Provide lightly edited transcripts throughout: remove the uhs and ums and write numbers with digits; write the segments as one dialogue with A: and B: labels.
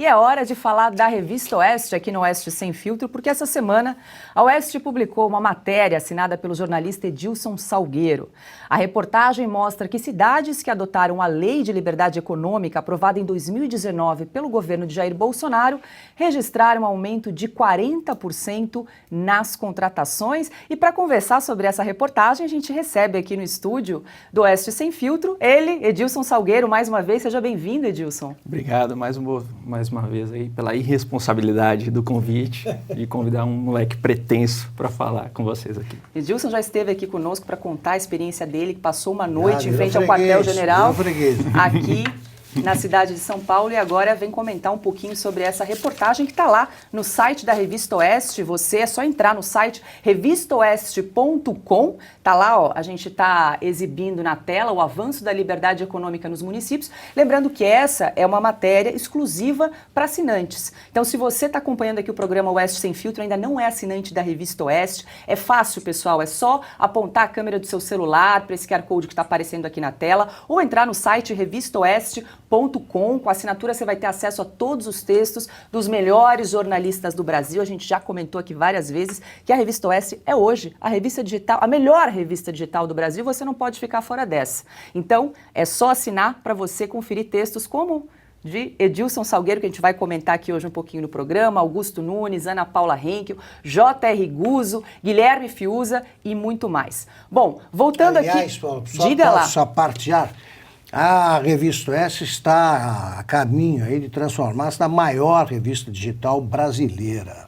A: E é hora de falar da Revista Oeste aqui no Oeste Sem Filtro, porque essa semana a Oeste publicou uma matéria assinada pelo jornalista Edilson Salgueiro. A reportagem mostra que cidades que adotaram a Lei de Liberdade Econômica, aprovada em 2019 pelo governo de Jair Bolsonaro, registraram um aumento de 40% nas contratações. E para conversar sobre essa reportagem, a gente recebe aqui no estúdio do Oeste Sem Filtro ele, Edilson Salgueiro, mais uma vez. Seja bem-vindo, Edilson.
B: Obrigado mais uma vez aí pela irresponsabilidade do convite de convidar um moleque pretenso para falar com vocês aqui.
A: Edilson já esteve aqui conosco para contar a experiência dele, que passou uma noite em frente ao quartel-general aqui na cidade de São Paulo, e agora vem comentar um pouquinho sobre essa reportagem que está lá no site da Revista Oeste. Você é só entrar no site revistaoeste.com, tá lá, ó, a gente está exibindo na tela o avanço da liberdade econômica nos municípios. Lembrando que essa é uma matéria exclusiva para assinantes. Então, se você está acompanhando aqui o programa Oeste Sem Filtro, ainda não é assinante da Revista Oeste, é fácil, pessoal, é só apontar a câmera do seu celular para esse QR Code que está aparecendo aqui na tela, ou entrar no site revistaoeste.com. Com assinatura você vai ter acesso a todos os textos dos melhores jornalistas do Brasil. A gente já comentou aqui várias vezes que a Revista Oeste é hoje a revista digital, a melhor revista digital do Brasil. Você não pode ficar fora dessa. Então, é só assinar para você conferir textos como de Edilson Salgueiro, que a gente vai comentar aqui hoje um pouquinho no programa, Augusto Nunes, Ana Paula Henkel, J.R. Guzzo, Guilherme Fiuza e muito mais. Bom, voltando aqui,
C: diga lá. Só partilhar. A Revista Oeste está a caminho aí de transformar-se na maior revista digital brasileira.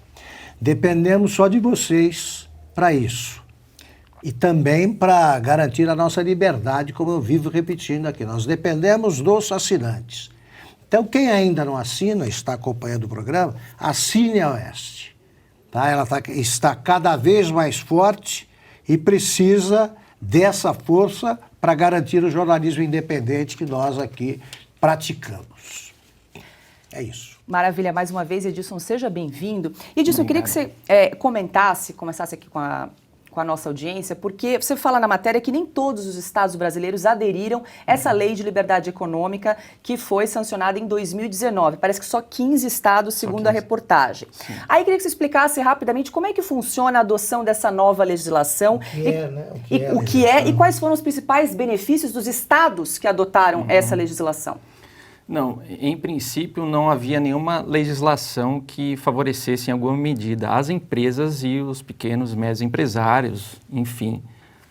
C: Dependemos só de vocês para isso. E também para garantir a nossa liberdade, como eu vivo repetindo aqui. Nós dependemos dos assinantes. Então, quem ainda não assina, está acompanhando o programa, assine a Oeste. Tá? Ela está cada vez mais forte e precisa dessa força para garantir o jornalismo independente que nós aqui praticamos. É isso.
A: Maravilha, mais uma vez, Edilson, seja bem-vindo. Edilson, eu queria que você começasse aqui com a nossa audiência, porque você fala na matéria que nem todos os estados brasileiros aderiram a essa lei de liberdade econômica que foi sancionada em 2019. Parece que só 15 estados, segundo a reportagem. Sim. Aí queria que você explicasse rapidamente como é que funciona a adoção dessa nova legislação. O que é e quais foram os principais benefícios dos estados que adotaram essa legislação.
B: Não, em princípio não havia nenhuma legislação que favorecesse em alguma medida as empresas e os pequenos e médios empresários, enfim.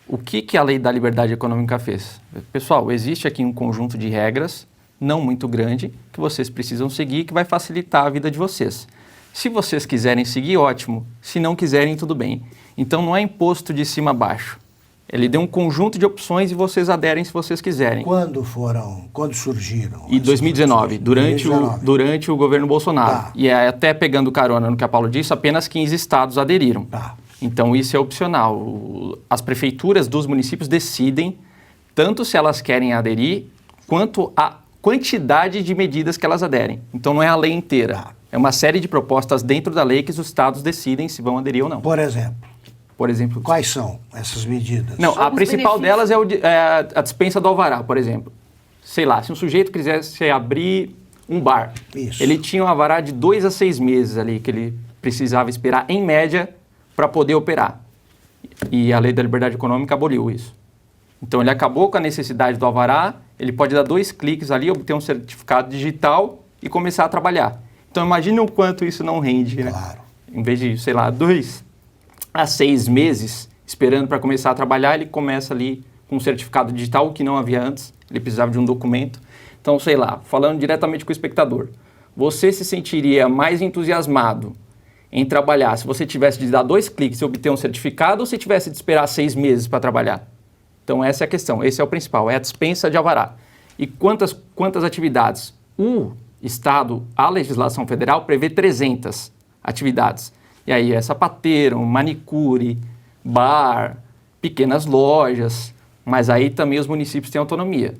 B: O que a Lei da Liberdade Econômica fez? Pessoal, existe aqui um conjunto de regras, não muito grande, que vocês precisam seguir, que vai facilitar a vida de vocês. Se vocês quiserem seguir, ótimo. Se não quiserem, tudo bem. Então não é imposto de cima a baixo. Ele deu um conjunto de opções e vocês aderem se vocês quiserem.
C: Quando surgiram?
B: Em 2019, durante o governo Bolsonaro. Tá. E até pegando carona no que a Paula disse, apenas 15 estados aderiram. Tá. Então isso é opcional. As prefeituras dos municípios decidem tanto se elas querem aderir, quanto a quantidade de medidas que elas aderem. Então não é a lei inteira. Tá. É uma série de propostas dentro da lei que os estados decidem se vão aderir ou não.
C: Por exemplo, quais são essas medidas?
B: Não, a principal delas é a dispensa do alvará, por exemplo. Sei lá, se um sujeito quisesse abrir um bar, ele tinha um alvará de 2 a 6 meses ali que ele precisava esperar, em média, para poder operar. E a Lei da Liberdade Econômica aboliu isso. Então, ele acabou com a necessidade do alvará, ele pode dar 2 cliques ali, obter um certificado digital e começar a trabalhar. Então, imagine o quanto isso não rende, né?
C: Claro.
B: Em vez de, 2 a 6 meses, esperando para começar a trabalhar, ele começa ali com um certificado digital, o que não havia antes, ele precisava de um documento. Então, falando diretamente com o espectador, você se sentiria mais entusiasmado em trabalhar se você tivesse de dar 2 cliques e obter um certificado ou se tivesse de esperar 6 meses para trabalhar? Então, essa é a questão, esse é o principal, é a dispensa de alvará. E quantas atividades? O Estado, a legislação federal, prevê 300 atividades. E aí é sapateiro, manicure, bar, pequenas lojas, mas aí também os municípios têm autonomia.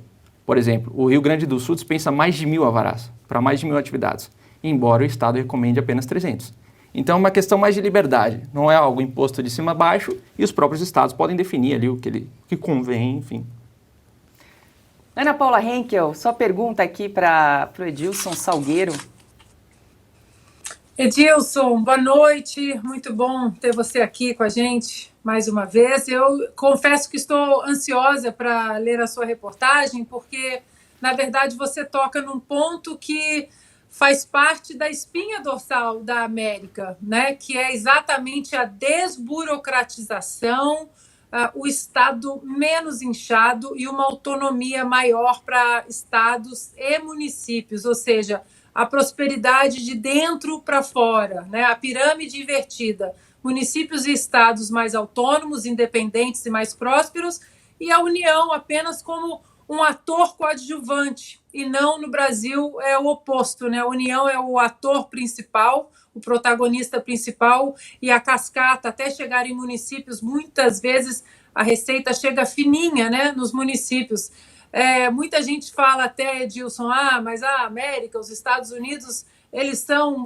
B: Por exemplo, o Rio Grande do Sul dispensa mais de 1.000 alvarás, para mais de 1.000 atividades, embora o Estado recomende apenas 300. Então é uma questão mais de liberdade, não é algo imposto de cima a baixo e os próprios estados podem definir ali o que convém, enfim.
A: Ana Paula Henkel, só pergunta aqui para o Edilson Salgueiro.
D: Edilson, boa noite, muito bom ter você aqui com a gente mais uma vez. Eu confesso que estou ansiosa para ler a sua reportagem, porque, na verdade, você toca num ponto que faz parte da espinha dorsal da América, né? Que é exatamente a desburocratização, o Estado menos inchado e uma autonomia maior para estados e municípios, ou seja, a prosperidade de dentro para fora, né? A pirâmide invertida, municípios e estados mais autônomos, independentes e mais prósperos, e a União apenas como um ator coadjuvante, e não, no Brasil é o oposto, né? A União é o ator principal, o protagonista principal, e a cascata, até chegar em municípios, muitas vezes a receita chega fininha, né, nos municípios. Muita gente fala até, Edilson, mas a América, os Estados Unidos,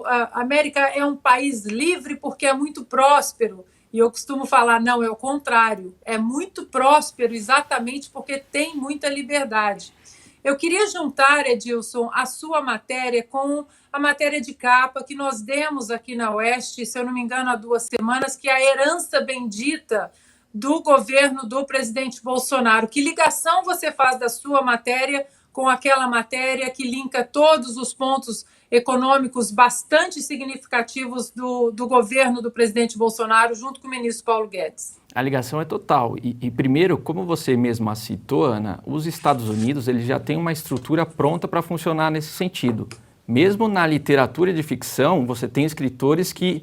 D: a América é um país livre porque é muito próspero. E eu costumo falar, não, é o contrário. É muito próspero exatamente porque tem muita liberdade. Eu queria juntar, Edilson, a sua matéria com a matéria de capa que nós demos aqui na Oeste, se eu não me engano, há 2 semanas, que é a herança bendita do governo do presidente Bolsonaro. Que ligação você faz da sua matéria com aquela matéria que linka todos os pontos econômicos bastante significativos do governo do presidente Bolsonaro, junto com o ministro Paulo Guedes?
B: A ligação é total. E primeiro, como você mesma citou, Ana, os Estados Unidos eles já têm uma estrutura pronta para funcionar nesse sentido. Mesmo na literatura de ficção, você tem escritores que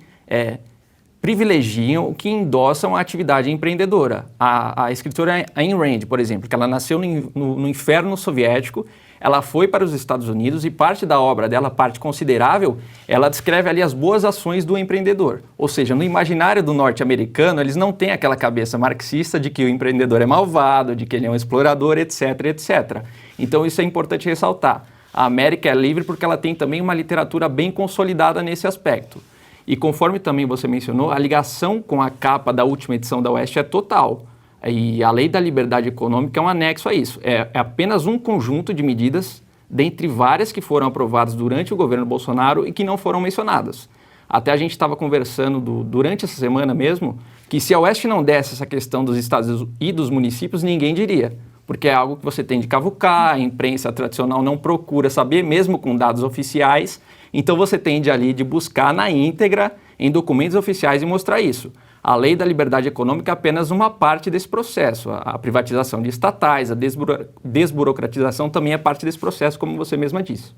B: privilegiam, que endossam a atividade empreendedora. A escritora Ayn Rand, por exemplo, que ela nasceu no inferno soviético, ela foi para os Estados Unidos e parte da obra dela, parte considerável, ela descreve ali as boas ações do empreendedor. Ou seja, no imaginário do norte-americano, eles não têm aquela cabeça marxista de que o empreendedor é malvado, de que ele é um explorador, etc, etc. Então isso é importante ressaltar. A América é livre porque ela tem também uma literatura bem consolidada nesse aspecto. E conforme também você mencionou, a ligação com a capa da última edição da Oeste é total. E a Lei da Liberdade Econômica é um anexo a isso. É apenas um conjunto de medidas, dentre várias que foram aprovadas durante o governo Bolsonaro e que não foram mencionadas. Até a gente estava conversando durante essa semana mesmo, que se a Oeste não desse essa questão dos estados e dos municípios, ninguém diria. Porque é algo que você tem de cavucar, a imprensa tradicional não procura saber, mesmo com dados oficiais. Então você tende ali de buscar na íntegra, em documentos oficiais e mostrar isso. A Lei da Liberdade Econômica é apenas uma parte desse processo. A privatização de estatais, a desburocratização também é parte desse processo, como você mesma disse.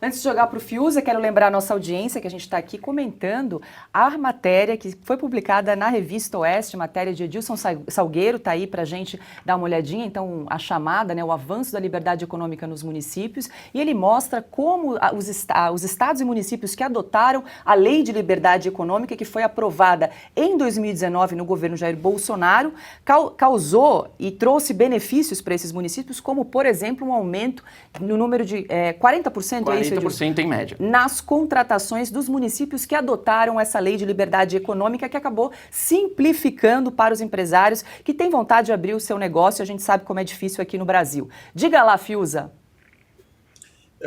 A: Antes de jogar para o Fiuza, quero lembrar a nossa audiência que a gente está aqui comentando a matéria que foi publicada na Revista Oeste, matéria de Edilson Salgueiro, está aí para a gente dar uma olhadinha, então a chamada, né, o avanço da liberdade econômica nos municípios, e ele mostra como os estados e municípios que adotaram a Lei de Liberdade Econômica, que foi aprovada em 2019 no governo Jair Bolsonaro, causou e trouxe benefícios para esses municípios, como, por exemplo, um aumento no número de 40%,
B: 40% em média.
A: Nas contratações dos municípios que adotaram essa lei de liberdade econômica, que acabou simplificando para os empresários que têm vontade de abrir o seu negócio. A gente sabe como é difícil aqui no Brasil. Diga lá, Fiuza.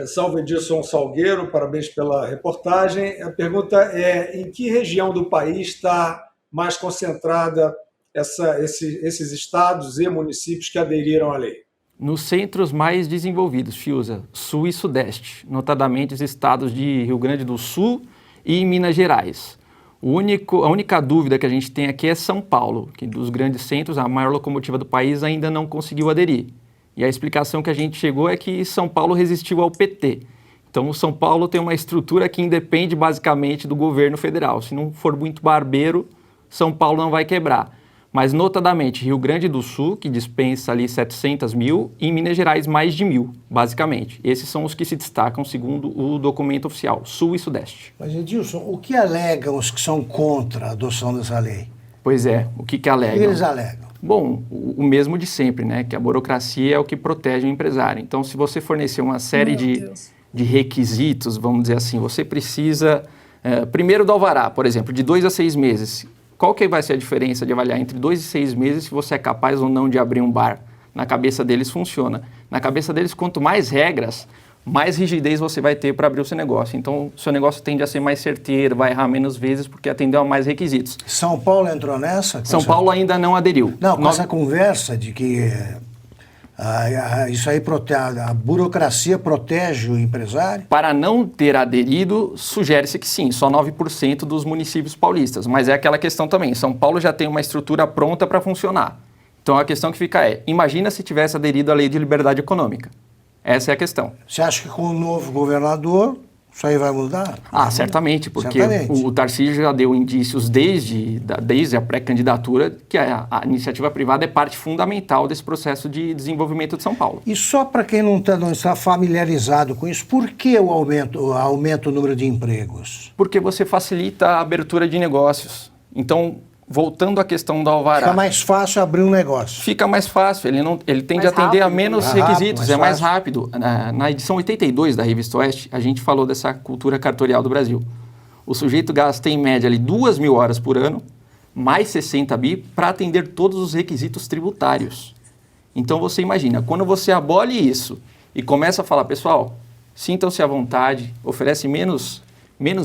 E: Salve, Edilson Salgueiro, parabéns pela reportagem. A pergunta é: em que região do país está mais concentrada esses estados e municípios que aderiram à lei?
B: Nos centros mais desenvolvidos, Fiuza, Sul e Sudeste, notadamente os estados de Rio Grande do Sul e Minas Gerais. A única dúvida que a gente tem aqui é São Paulo, que dos grandes centros, a maior locomotiva do país ainda não conseguiu aderir. E a explicação que a gente chegou é que São Paulo resistiu ao PT. Então, São Paulo tem uma estrutura que independe basicamente do governo federal. Se não for muito barbeiro, São Paulo não vai quebrar. Mas, notadamente, Rio Grande do Sul, que dispensa ali 700 mil, e em Minas Gerais mais de 1.000, basicamente. Esses são os que se destacam segundo o documento oficial, Sul e Sudeste.
C: Mas, Edilson, o que alegam os que são contra a adoção dessa lei?
B: Pois é, o que alegam?
C: O que eles alegam?
B: Bom, o mesmo de sempre, né? Que a burocracia é o que protege o empresário. Então, se você fornecer uma série de requisitos, vamos dizer assim, você precisa, primeiro do alvará, por exemplo, de 2 a 6 meses. Qual que vai ser a diferença de avaliar entre 2 e 6 meses se você é capaz ou não de abrir um bar? Na cabeça deles funciona. Na cabeça deles, quanto mais regras, mais rigidez você vai ter para abrir o seu negócio. Então, o seu negócio tende a ser mais certeiro, vai errar menos vezes porque atendeu a mais requisitos.
C: São Paulo entrou nessa?
B: São Paulo ainda não aderiu.
C: Não, com essa conversa de que isso aí a burocracia protege o empresário?
B: Para não ter aderido, sugere-se que sim, só 9% dos municípios paulistas. Mas é aquela questão também, São Paulo já tem uma estrutura pronta para funcionar. Então a questão que fica é, imagina se tivesse aderido à Lei de Liberdade Econômica. Essa é a questão.
C: Você acha que com o novo governador isso aí vai mudar?
B: Certamente, porque
C: certamente.
B: O Tarcísio já deu indícios desde a pré-candidatura que a iniciativa privada é parte fundamental desse processo de desenvolvimento de São Paulo.
C: E só para quem não está familiarizado com isso, por que o aumenta o número de empregos?
B: Porque você facilita a abertura de negócios. Então, voltando à questão do alvará.
C: Fica mais fácil abrir um negócio.
B: Fica mais fácil, ele tende a atender a menos requisitos, é mais rápido. Na edição 82 da Revista Oeste, a gente falou dessa cultura cartorial do Brasil. O sujeito gasta em média ali 2.000 horas por ano, mais 60 bi, para atender todos os requisitos tributários. Então você imagina, quando você abole isso e começa a falar, pessoal, sintam-se à vontade, oferece menos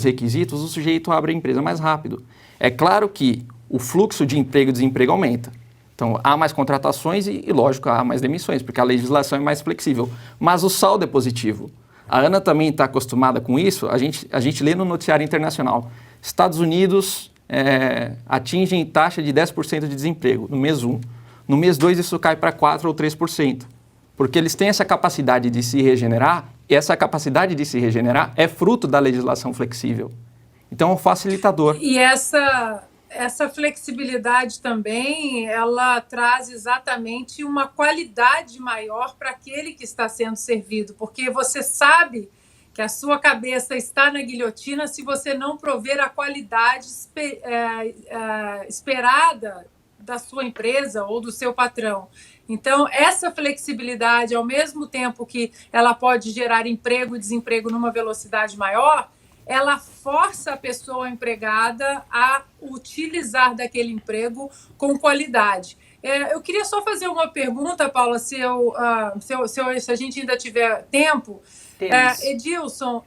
B: requisitos, o sujeito abre a empresa mais rápido. É claro que o fluxo de emprego e desemprego aumenta. Então, há mais contratações e, lógico, há mais demissões, porque a legislação é mais flexível. Mas o saldo é positivo. A Ana também está acostumada com isso. A gente lê no noticiário internacional. Estados Unidos atingem taxa de 10% de desemprego no mês 1. No mês 2, isso cai para 4% ou 3%. Porque eles têm essa capacidade de se regenerar, e essa capacidade de se regenerar é fruto da legislação flexível. Então, é um facilitador.
D: E essa flexibilidade também, ela traz exatamente uma qualidade maior para aquele que está sendo servido, porque você sabe que a sua cabeça está na guilhotina se você não prover a qualidade esperada da sua empresa ou do seu patrão. Então, essa flexibilidade, ao mesmo tempo que ela pode gerar emprego e desemprego numa velocidade maior, ela força a pessoa empregada a utilizar daquele emprego com qualidade. Eu queria só fazer uma pergunta, Paula, se a gente ainda tiver tempo. Edilson,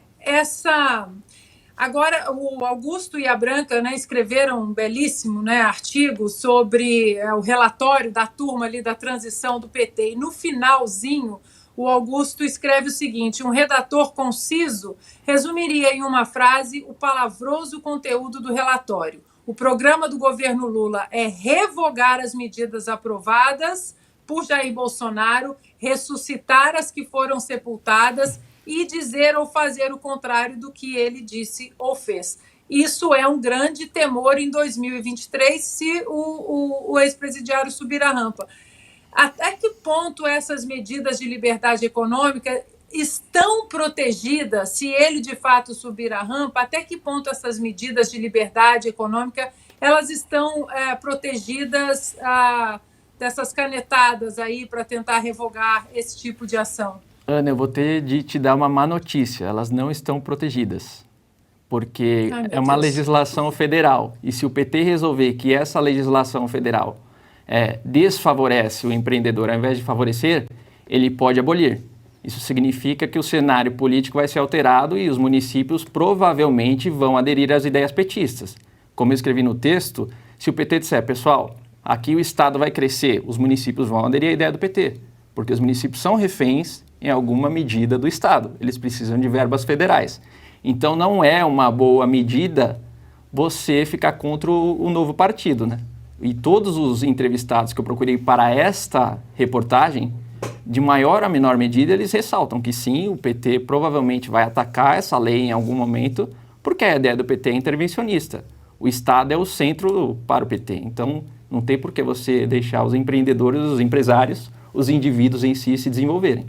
D: agora o Augusto e a Branca, né, escreveram um belíssimo, né, artigo sobre o relatório da turma ali da transição do PT. E no finalzinho, o Augusto escreve o seguinte: um redator conciso resumiria em uma frase o palavroso conteúdo do relatório. O programa do governo Lula é revogar as medidas aprovadas por Jair Bolsonaro, ressuscitar as que foram sepultadas e dizer ou fazer o contrário do que ele disse ou fez. Isso é um grande temor em 2023 se o ex-presidiário subir a rampa. Até que ponto essas medidas de liberdade econômica estão protegidas, se ele de fato subir a rampa, até que ponto essas medidas de liberdade econômica elas estão protegidas dessas canetadas aí para tentar revogar esse tipo de ação? Ana,
B: eu vou ter de te dar uma má notícia, elas não estão protegidas, porque é uma legislação federal, e se o PT resolver que essa legislação federal desfavorece o empreendedor ao invés de favorecer, ele pode abolir. Isso significa que o cenário político vai ser alterado e os municípios provavelmente vão aderir às ideias petistas. Como eu escrevi no texto, se o PT disser, pessoal, aqui o Estado vai crescer, os municípios vão aderir à ideia do PT, porque os municípios são reféns em alguma medida do Estado, eles precisam de verbas federais. Então não é uma boa medida você ficar contra o novo partido, né? E todos os entrevistados que eu procurei para esta reportagem, de maior a menor medida, eles ressaltam que sim, o PT provavelmente vai atacar essa lei em algum momento, porque a ideia do PT é intervencionista. O Estado é o centro para o PT. Então, não tem por que você deixar os empreendedores, os empresários, os indivíduos em si se desenvolverem.